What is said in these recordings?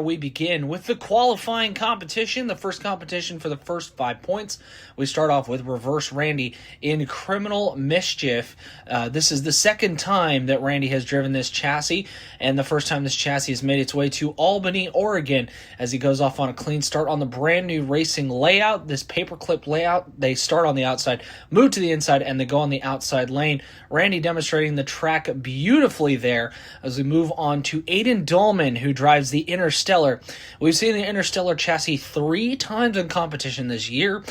we begin with the qualifying competition, the first competition for the first 5 points. We start off with Reverse Randy in Criminal Mischief. This is the second time that Randy has driven this chassis, and the first time this chassis has made its way to Albany, Oregon, as he goes off on a clean start on the brand new racing layout, this paperclip layout. They start on the outside, move to the inside, and they go on the outside lane. Randy demonstrating the track beautifully there as we move on to Aiden Dahlman, who drives the Interstellar. We've seen the Interstellar chassis 3 times in competition this year.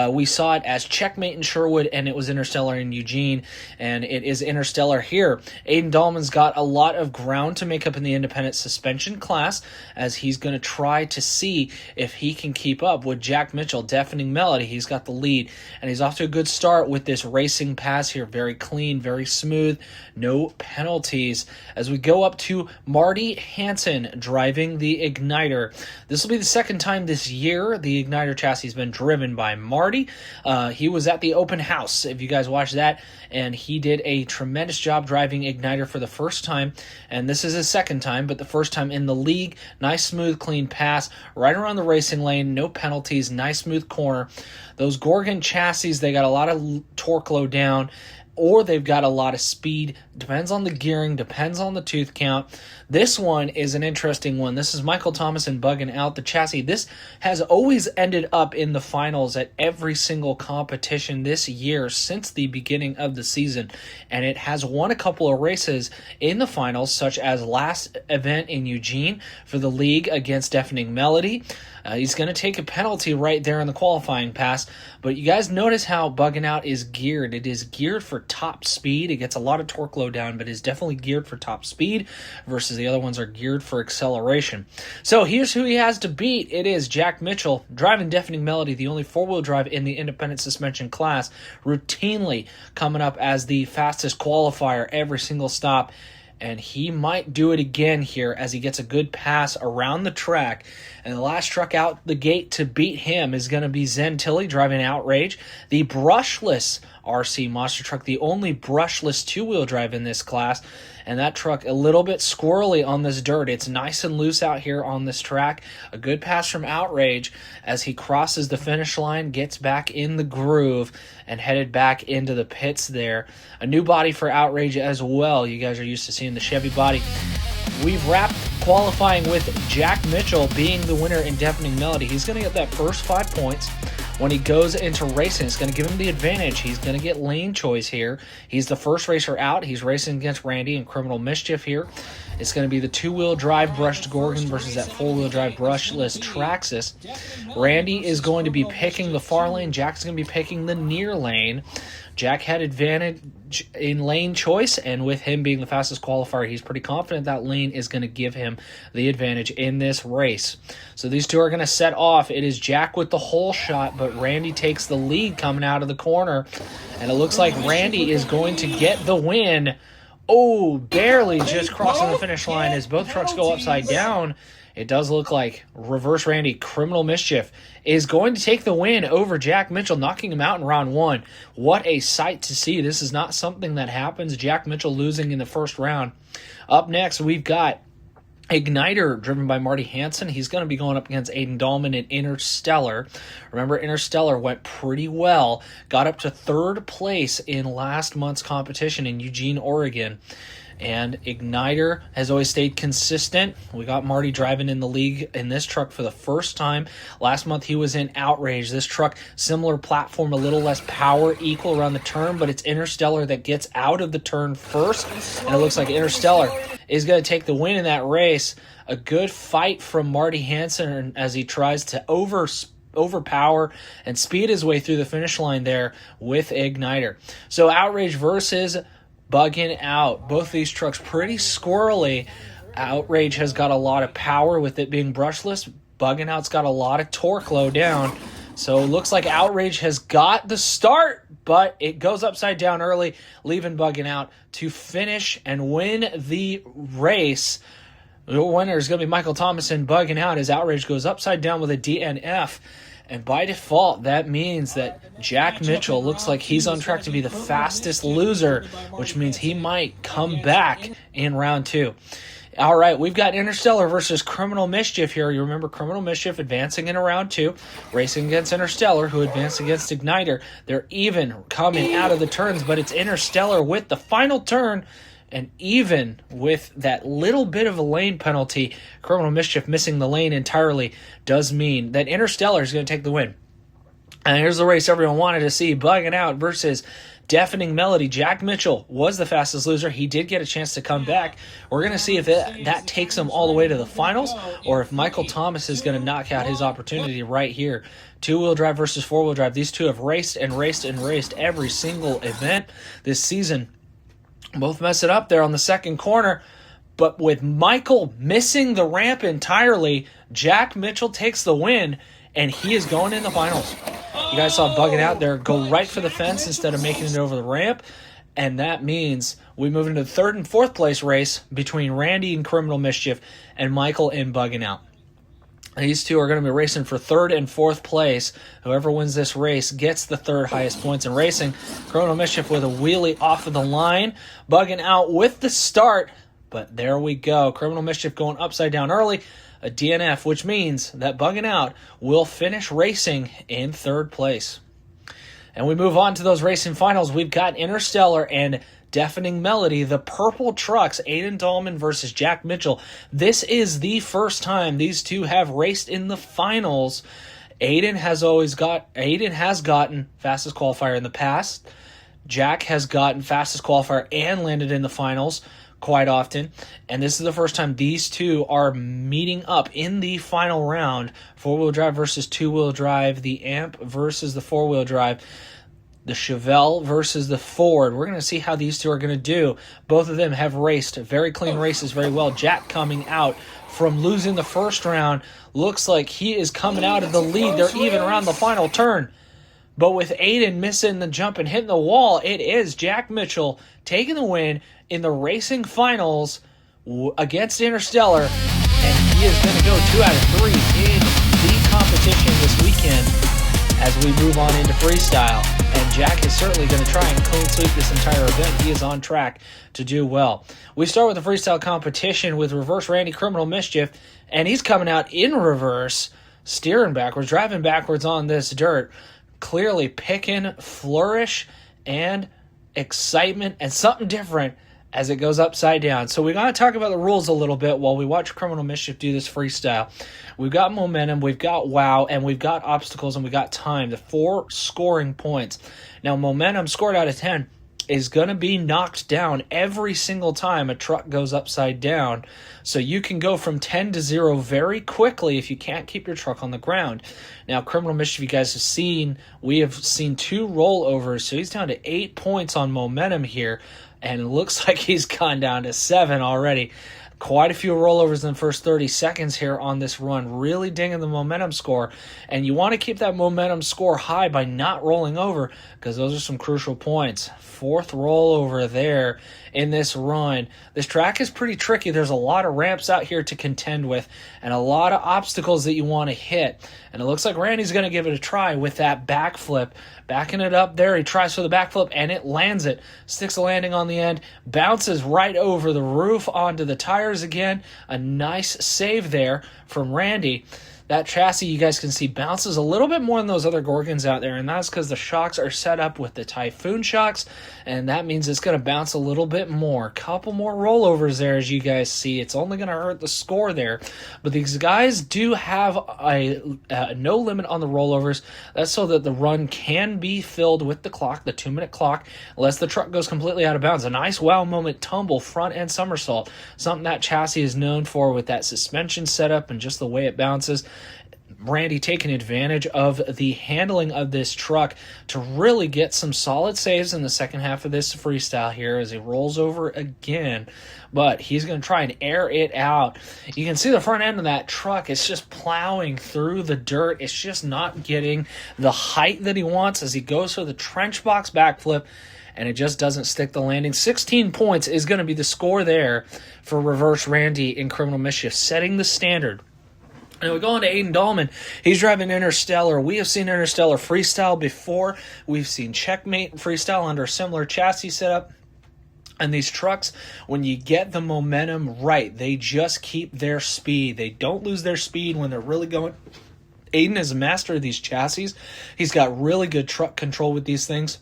We saw it as Checkmate in Sherwood, and it was Interstellar in Eugene, and it is Interstellar here. Aiden Dahlman's got a lot of ground to make up in the independent suspension class, as he's going to try to see if he can keep up with Jack Mitchell. Deafening Melody, he's got the lead, and he's off to a good start with this racing pass here. Very clean, very smooth, no penalties. As we go up to Marty Hansen driving the Igniter. This will be the second time this year the Igniter chassis has been driven by Marty. He was at the open house, if you guys watched that, and he did a tremendous job driving Igniter for the first time, and this is his second time, but the first time in the league. Nice, smooth, clean pass right around the racing lane, no penalties, nice, smooth corner. Those Gorgon chassis, they got a lot of torque low down, or they've got a lot of speed. Depends on the gearing, depends on the tooth count. This one is an interesting one. This is Michael Thomason bugging out the chassis. This has always ended up in the finals at every single competition this year since the beginning of the season, and it has won a couple of races in the finals, such as last event in Eugene for the league against Deafening Melody. He's going to take a penalty right there in the qualifying pass, but you guys notice how bugging out is geared. It is geared for top speed. It gets a lot of torque low down, but is definitely geared for top speed versus the other ones are geared for acceleration. So here's who he has to beat. It is Jack Mitchell driving Deafening Melody, the only four-wheel drive in the independent suspension class, routinely coming up as the fastest qualifier every single stop. And he might do it again here as he gets a good pass around the track. And the last truck out the gate to beat him is going to be Zen Tilly driving Outrage, the brushless RC monster truck, the only brushless two-wheel drive in this class. And that truck a little bit squirrely on this dirt. It's nice and loose out here on this track. A good pass from Outrage as he crosses the finish line, gets back in the groove, and headed back into the pits there. A new body for Outrage as well. You guys are used to seeing the Chevy body. We've wrapped qualifying with Jack Mitchell being the winner in Deafening Melody. He's going to get that first 5 points. When he goes into racing, it's going to give him the advantage. He's going to get lane choice here. He's the first racer out. He's racing against Randy in Criminal Mischief here. It's going to be the two-wheel drive brushed Gorgon versus that four-wheel drive brushless Traxxas. Randy is going to be picking the far lane. Jack's going to be picking the near lane. Jack had advantage in lane choice, and with him being the fastest qualifier, he's pretty confident that lane is going to give him the advantage in this race. So these two are going to set off. It is Jack with the hole shot, but Randy takes the lead coming out of the corner, and it looks like Randy is going to get the win. Oh, barely just crossing the finish line as both trucks go upside down. It does look like Reverse Randy, Criminal Mischief, is going to take the win over Jack Mitchell, knocking him out in round 1. What a sight to see. This is not something that happens. Jack Mitchell losing in the first round. Up next, we've got Igniter, driven by Marty Hansen. He's going to be going up against Aiden Dahlman in Interstellar. Remember, Interstellar went pretty well. Got up to 3rd place in last month's competition in Eugene, Oregon. And Igniter has always stayed consistent. We got Marty driving in the league in this truck for the first time. Last month he was in Outrage. This truck, similar platform, a little less power, equal around the turn, but it's Interstellar that gets out of the turn first. And it looks like Interstellar is going to take the win in that race. A good fight from Marty Hansen as he tries to overpower and speed his way through the finish line there with Igniter. So Outrage versus Bugging Out. Both these trucks pretty squirrely. Outrage has got a lot of power with it being brushless. Bugging Out's got a lot of torque low down. So it looks like Outrage has got the start, but it goes upside down early, leaving Bugging Out to finish and win the race. The winner is going to be Michael Thomason. Bugging Out as Outrage goes upside down with a DNF. And by default, that means that Jack Mitchell looks like he's on track to be the fastest loser, which means he might come back in round 2. All right, we've got Interstellar versus Criminal Mischief here. You remember Criminal Mischief advancing in round 2, racing against Interstellar, who advanced against Igniter. They're even coming out of the turns, but it's Interstellar with the final turn, and even with that little bit of a lane penalty, Criminal Mischief missing the lane entirely does mean that Interstellar is going to take the win. And here's the race everyone wanted to see, Bugging Out versus Deafening Melody. Jack Mitchell was the fastest loser. He did get a chance to come back. We're going to see if that takes him all the way to the finals, or if Michael Thomas is going to knock out his opportunity right here. Two-wheel drive versus four-wheel drive. These two have raced and raced and raced every single event this season. Both mess it up there on the second corner, but with Michael missing the ramp entirely, Jack Mitchell takes the win, and he is going in the finals. You guys saw Bugging Out there go right for the fence instead of making it over the ramp, and that means we move into the third and fourth place race between Randy and Criminal Mischief and Michael and Bugging Out. These two are going to be racing for third and fourth place. Whoever wins this race gets the third highest points in racing. Criminal Mischief with a wheelie off of the line. Bugging Out with the start, but there we go. Criminal Mischief going upside down early. A DNF, which means that Bugging Out will finish racing in third place. And we move on to those racing finals. We've got Interstellar and Deafening Melody, the purple trucks, Aiden Dahlman versus Jack Mitchell. This is the first time these two have raced in the finals. Aiden has gotten fastest qualifier in the past. Jack has gotten fastest qualifier and landed in the finals quite often, and this is the first time these two are meeting up in the final round. Four-wheel drive versus two-wheel drive, the Amp versus the four-wheel drive, the Chevelle versus the Ford. We're going to see how these two are going to do. Both of them have raced very clean races very well. Jack coming out from losing the first round. Looks like he is coming out of the lead. They're even around the final turn. But with Aiden missing the jump and hitting the wall, it is Jack Mitchell taking the win in the racing finals against Interstellar. And he is going to go 2 out of 3 in the competition this weekend as we move on into freestyle. And Jack is certainly going to try and clean sweep this entire event. He is on track to do well. We start with the freestyle competition with Reverse Randy Criminal Mischief, and he's coming out in reverse, steering backwards, driving backwards on this dirt. Clearly picking flourish and excitement and something different as it goes upside down. So we got to talk about the rules a little bit while we watch Criminal Mischief do this freestyle. We've got momentum, we've got wow, and we've got obstacles, and we've got time. The 4 scoring points. Now, momentum scored out of 10 is going to be knocked down every single time a truck goes upside down. So you can go from 10 to 0 very quickly if you can't keep your truck on the ground. Now, Criminal Mischief, you guys have seen, we have seen 2 rollovers, so he's down to 8 points on momentum here, and it looks like he's gone down to 7 already. Quite a few rollovers in the first 30 seconds here on this run, really dinging the momentum score. And you want to keep that momentum score high by not rolling over, because those are some crucial points. 4th rollover there in this run. This track is pretty tricky. There's a lot of ramps out here to contend with and a lot of obstacles that you want to hit. And it looks like Randy's going to give it a try with that backflip. Backing it up there, he tries for the backflip, and it lands it. Sticks a landing on the end, bounces right over the roof onto the tires again. A nice save there from Randy. That chassis, you guys can see, bounces a little bit more than those other Gorgons out there, and that's because the shocks are set up with the Typhoon shocks, and that means it's going to bounce a little bit more. Couple more rollovers there, as you guys see. It's only going to hurt the score there, but these guys do have a no limit on the rollovers. That's so that the run can be filled with the clock, the 2-minute clock, unless the truck goes completely out of bounds. A nice wow moment tumble, front end somersault, something that chassis is known for with that suspension setup and just the way it bounces. Randy taking advantage of the handling of this truck to really get some solid saves in the second half of this freestyle here as he rolls over again. But he's going to try and air it out. You can see the front end of that truck. It's just plowing through the dirt. It's just not getting the height that he wants as he goes for the trench box backflip, and it just doesn't stick the landing. 16 points is going to be the score there for Reverse Randy in Criminal Mischief, setting the standard. And we go on to Aiden Dahlman. He's driving Interstellar. We have seen Interstellar freestyle before. We've seen Checkmate freestyle under a similar chassis setup. And these trucks, when you get the momentum right, they just keep their speed. They don't lose their speed when they're really going. Aiden is a master of these chassis. He's got really good truck control with these things.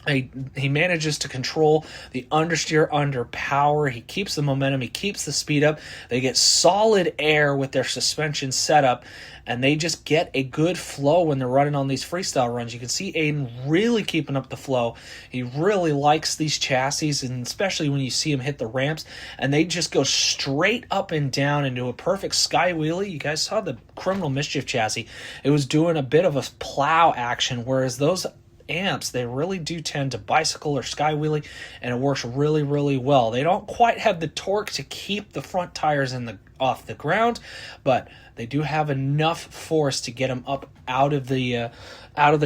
He manages to control the understeer under power. He keeps the momentum. He keeps the speed up. They get solid air with their suspension setup, and they just get a good flow when they're running on these freestyle runs. You can see Aiden really keeping up the flow. He really likes these chassis, and especially when you see him hit the ramps, and they just go straight up and down into a perfect sky wheelie. You guys saw the Criminal Mischief chassis. It was doing a bit of a plow action, whereas those amps, they really do tend to bicycle or sky wheelie, and it works really, really well. They don't quite have the torque to keep the front tires off the ground, but they do have enough force to get them up out of the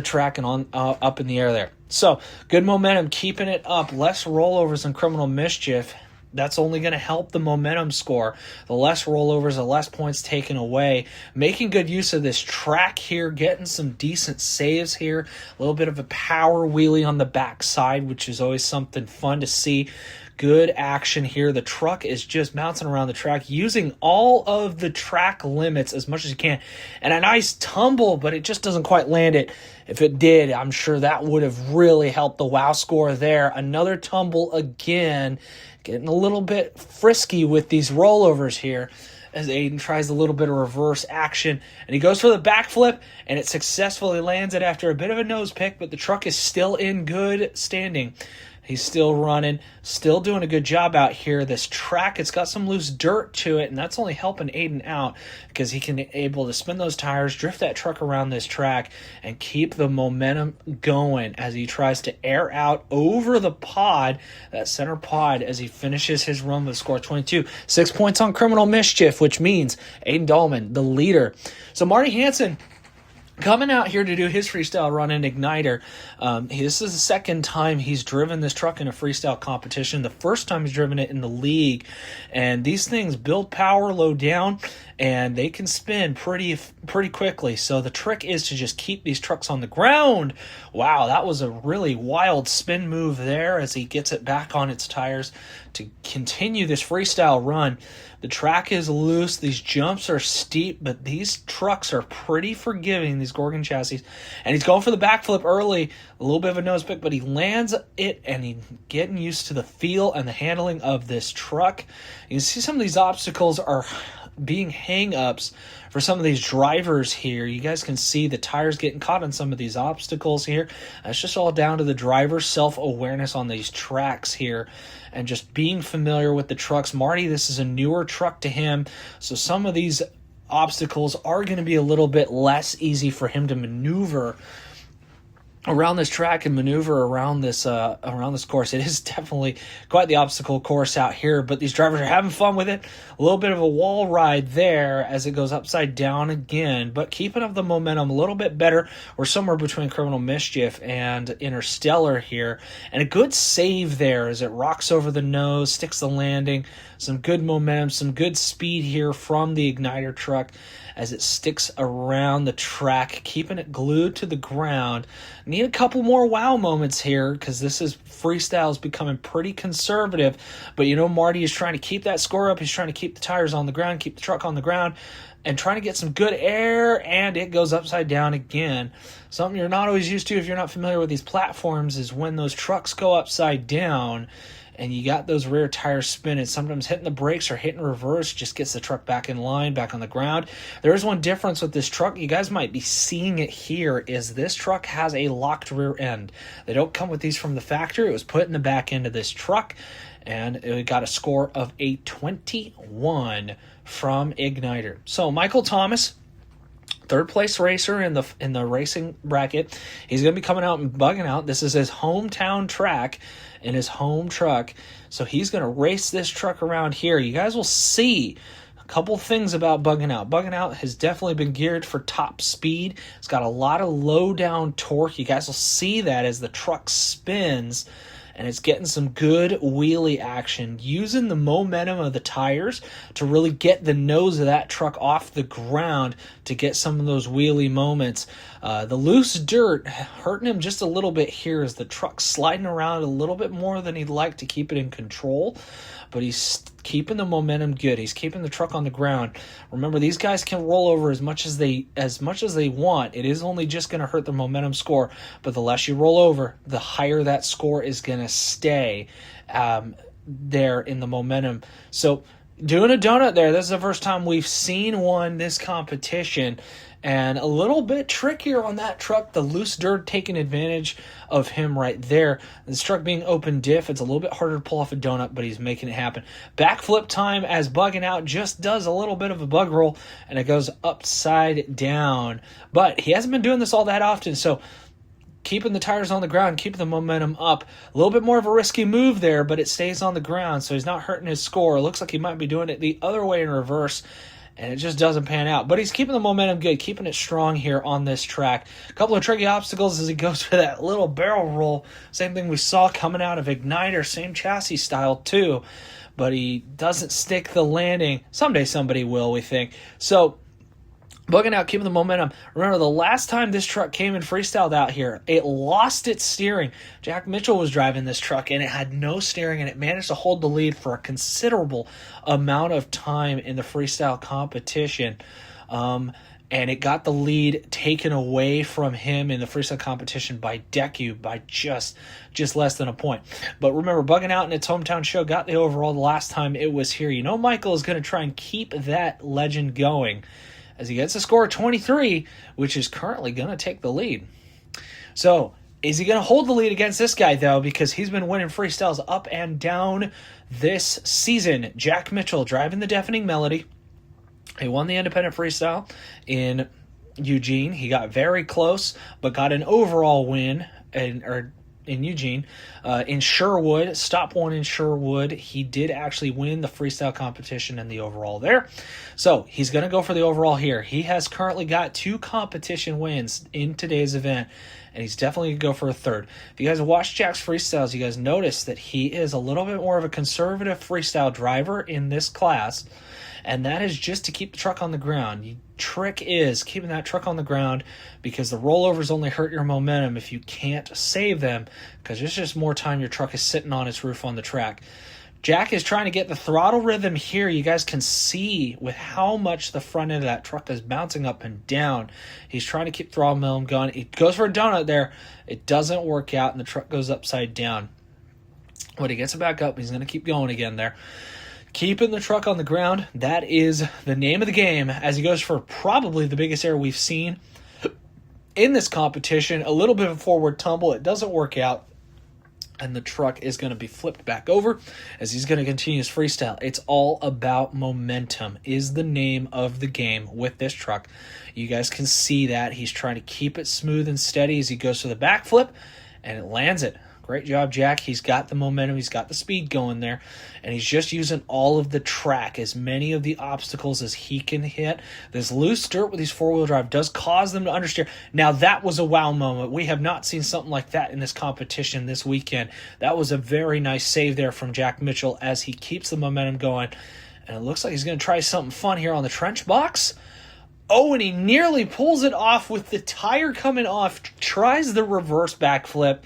track and on up in the air there. So good momentum, keeping it up. Less rollovers than Criminal Mischief. That's only going to help the momentum score. The less rollovers, the less points taken away. Making good use of this track here, getting some decent saves here. A little bit of a power wheelie on the backside, which is always something fun to see. Good action here. The truck is just bouncing around the track, using all of the track limits as much as you can. And a nice tumble, but it just doesn't quite land it. If it did, I'm sure that would have really helped the wow score there. Another tumble again. Getting a little bit frisky with these rollovers here as Aiden tries a little bit of reverse action. And he goes for the backflip, and it successfully lands it after a bit of a nose pick, but the truck is still in good standing. He's still running, still doing a good job out here. This track, it's got some loose dirt to it, and that's only helping Aiden out because he can able to spin those tires, drift that truck around this track, and keep the momentum going as he tries to air out over the pod, that center pod, as he finishes his run with a score of 22. 6 points on Criminal Mischief, which means Aiden Dahlman, the leader. So Marty Hansen coming out here to do his freestyle run in Igniter. This is the second time he's driven this truck in a freestyle competition. The first time he's driven it in the league. And these things build power low down, and they can spin pretty quickly. So the trick is to just keep these trucks on the ground. Wow, that was a really wild spin move there as he gets it back on its tires to continue this freestyle run. The track is loose. These jumps are steep, but these trucks are pretty forgiving, these Gorgon chassis. And he's going for the backflip early, a little bit of a nose pick, but he lands it, and he's getting used to the feel and the handling of this truck. You can see some of these obstacles are being hang-ups for some of these drivers here. You guys can see the tires getting caught on some of these obstacles here. It's just all down to the driver's self-awareness on these tracks here and just being familiar with the trucks. Marty, this is a newer truck to him, so some of these obstacles are going to be a little bit less easy for him to maneuver around this track and maneuver around this course. It is definitely quite the obstacle course out here, but these drivers are having fun with it. A little bit of a wall ride there as it goes upside down again, but keeping up the momentum a little bit better. We're somewhere between Criminal Mischief and Interstellar here, and a good save there as it rocks over the nose, sticks the landing. Some good momentum, some good speed here from the Igniter truck as it sticks around the track, keeping it glued to the ground. Need a couple more wow moments here because this is freestyle is becoming pretty conservative. But you know, Marty is trying to keep that score up. He's trying to keep the tires on the ground, keep the truck on the ground, and trying to get some good air, and it goes upside down again. Something you're not always used to if you're not familiar with these platforms is when those trucks go upside down and you got those rear tires spinning. Sometimes hitting the brakes or hitting reverse just gets the truck back in line, back on the ground. There is one difference with this truck. You guys might be seeing it here, is this truck has a locked rear end. They don't come with these from the factory. It was put in the back end of this truck, and it got a score of a 21 from Igniter. So Michael Thomas, third place racer in the racing bracket. He's going to be coming out and bugging out. This is his hometown track in his home truck. So he's going to race this truck around here. You guys will see a couple things about bugging out. Bugging out has definitely been geared for top speed. It's got a lot of low down torque. You guys will see that as the truck spins. and it's getting some good wheelie action, using the momentum of the tires to really get the nose of that truck off the ground to get some of those wheelie moments. The loose dirt hurting him just a little bit here as the truck's sliding around a little bit more than he'd like to keep it in control, but he's keeping the momentum good. He's keeping the truck on the ground. Remember, these guys can roll over as much as they want. It is only just going to hurt the momentum score, but the less you roll over, the higher that score is going to stay there in the momentum. So doing a donut there, this is the first time we've seen one this competition, and a little bit trickier on that truck. The loose dirt taking advantage of him right there. This truck being open diff, it's a little bit harder to pull off a donut, but he's making it happen. Backflip time as Bugging Out just does a little bit of a bug roll, and it goes upside down. But he hasn't been doing this all that often, so keeping the tires on the ground, keeping the momentum up. A little bit more of a risky move there, but it stays on the ground, so he's not hurting his score. It looks like he might be doing it the other way in reverse, and it just doesn't pan out. But he's keeping the momentum good, keeping it strong here on this track. A couple of tricky obstacles as he goes for that little barrel roll. Same thing we saw coming out of Igniter, same chassis style too. But he doesn't stick the landing. Someday somebody will, we think. So Bugging Out, keeping the momentum. Remember, the last time this truck came and freestyled out here, it lost its steering. Jack Mitchell was driving this truck, and it had no steering, and it managed to hold the lead for a considerable amount of time in the freestyle competition. And it got the lead taken away from him in the freestyle competition by Deku by just less than a point. But remember, Bugging Out in its hometown show got the overall the last time it was here. You know Michael is going to try and keep that legend going, as he gets a score of 23, which is currently going to take the lead. So, is he going to hold the lead against this guy, though? Because he's been winning freestyles up and down this season. Jack Mitchell driving the Deafening Melody. He won the independent freestyle in Eugene. He got very close, but got an overall win in Eugene. In Sherwood, stop one in Sherwood, he did actually win the freestyle competition and the overall there. So he's going to go for the overall here. He has currently got 2 competition wins in today's event, and he's definitely going to go for a third. If you guys watch Jack's freestyles, you guys notice that he is a little bit more of a conservative freestyle driver in this class, and that is just to keep the truck on the ground. The trick is keeping that truck on the ground, because the rollovers only hurt your momentum if you can't save them, because there's just more time your truck is sitting on its roof on the track. Jack is trying to get the throttle rhythm here. You guys can see with how much the front end of that truck is bouncing up and down. He's trying to keep throttle momentum going. He goes for a donut there. It doesn't work out, and the truck goes upside down. When he gets it back up, he's going to keep going again there. Keeping the truck on the ground, that is the name of the game, as he goes for probably the biggest error we've seen in this competition. A little bit of a forward tumble. It doesn't work out, and the truck is going to be flipped back over as he's going to continue his freestyle. It's all about momentum is the name of the game with this truck. You guys can see that. He's trying to keep it smooth and steady as he goes to the backflip, and it lands it. Great job, Jack. He's got the momentum. He's got the speed going there. And he's just using all of the track, as many of the obstacles as he can hit. This loose dirt with his four-wheel drive does cause them to understeer. Now, that was a wow moment. We have not seen something like that in this competition this weekend. That was a very nice save there from Jack Mitchell as he keeps the momentum going. And it looks like he's going to try something fun here on the trench box. Oh, and he nearly pulls it off with the tire coming off. Tries the reverse backflip.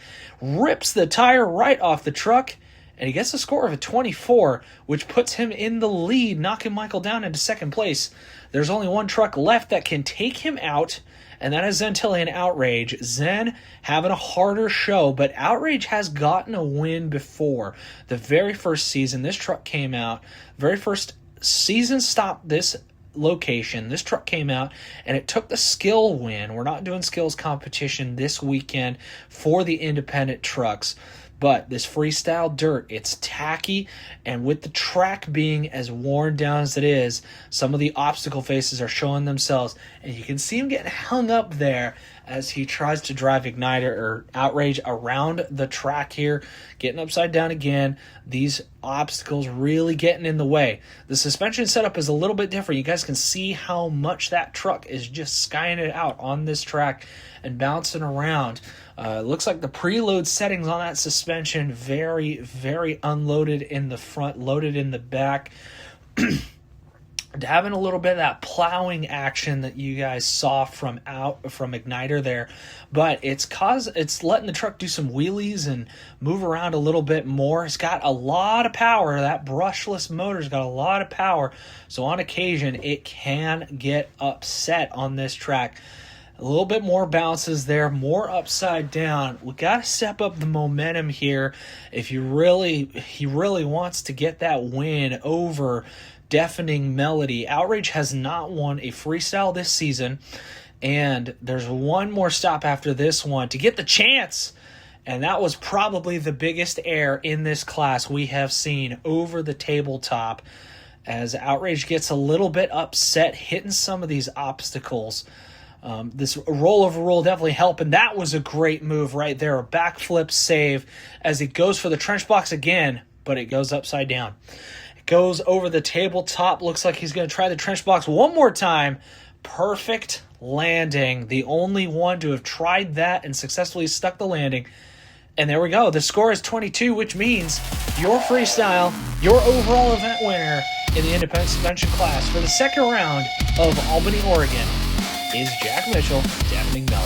Rips the tire right off the truck. And he gets a score of a 24, which puts him in the lead, knocking Michael down into second place. There's only one truck left that can take him out, and that is Zentilli and Outrage. Zen having a harder show, but Outrage has gotten a win before. The very first season, this truck came out. Very first season stopped this location. This truck came out, and it took the skill win. We're not doing skills competition this weekend for the independent trucks. But this freestyle dirt, it's tacky, and with the track being as worn down as it is, some of the obstacle faces are showing themselves, and you can see him getting hung up there as he tries to drive Igniter or Outrage around the track here, getting upside down again. These obstacles really getting in the way. The suspension setup is a little bit different. You guys can see how much that truck is just skying it out on this track and bouncing around. Looks like the preload settings on that suspension, very, very unloaded in the front, loaded in the back. Having a little bit of that plowing action that you guys saw from Igniter there, but it's letting the truck do some wheelies and move around a little bit more. It's got a lot of power. That brushless motor's got a lot of power, so on occasion it can get upset on this track. A little bit more bounces there, more upside down. We got to step up the momentum here if he really wants to get that win over Deafening Melody. Outrage has not won a freestyle this season, and there's one more stop after this one to get the chance, and that was probably the biggest error in this class we have seen over the tabletop, as Outrage gets a little bit upset hitting some of these obstacles. This rollover roll definitely helping. That was a great move right there, a backflip save as he goes for the trench box again, but it goes upside down. Goes over the tabletop. Looks like he's going to try the trench box one more time. Perfect landing. The only one to have tried that and successfully stuck the landing. And there we go. The score is 22, which means your freestyle, your overall event winner in the independent suspension class for the second round of Albany, Oregon is Jack Mitchell, Deafening Melody.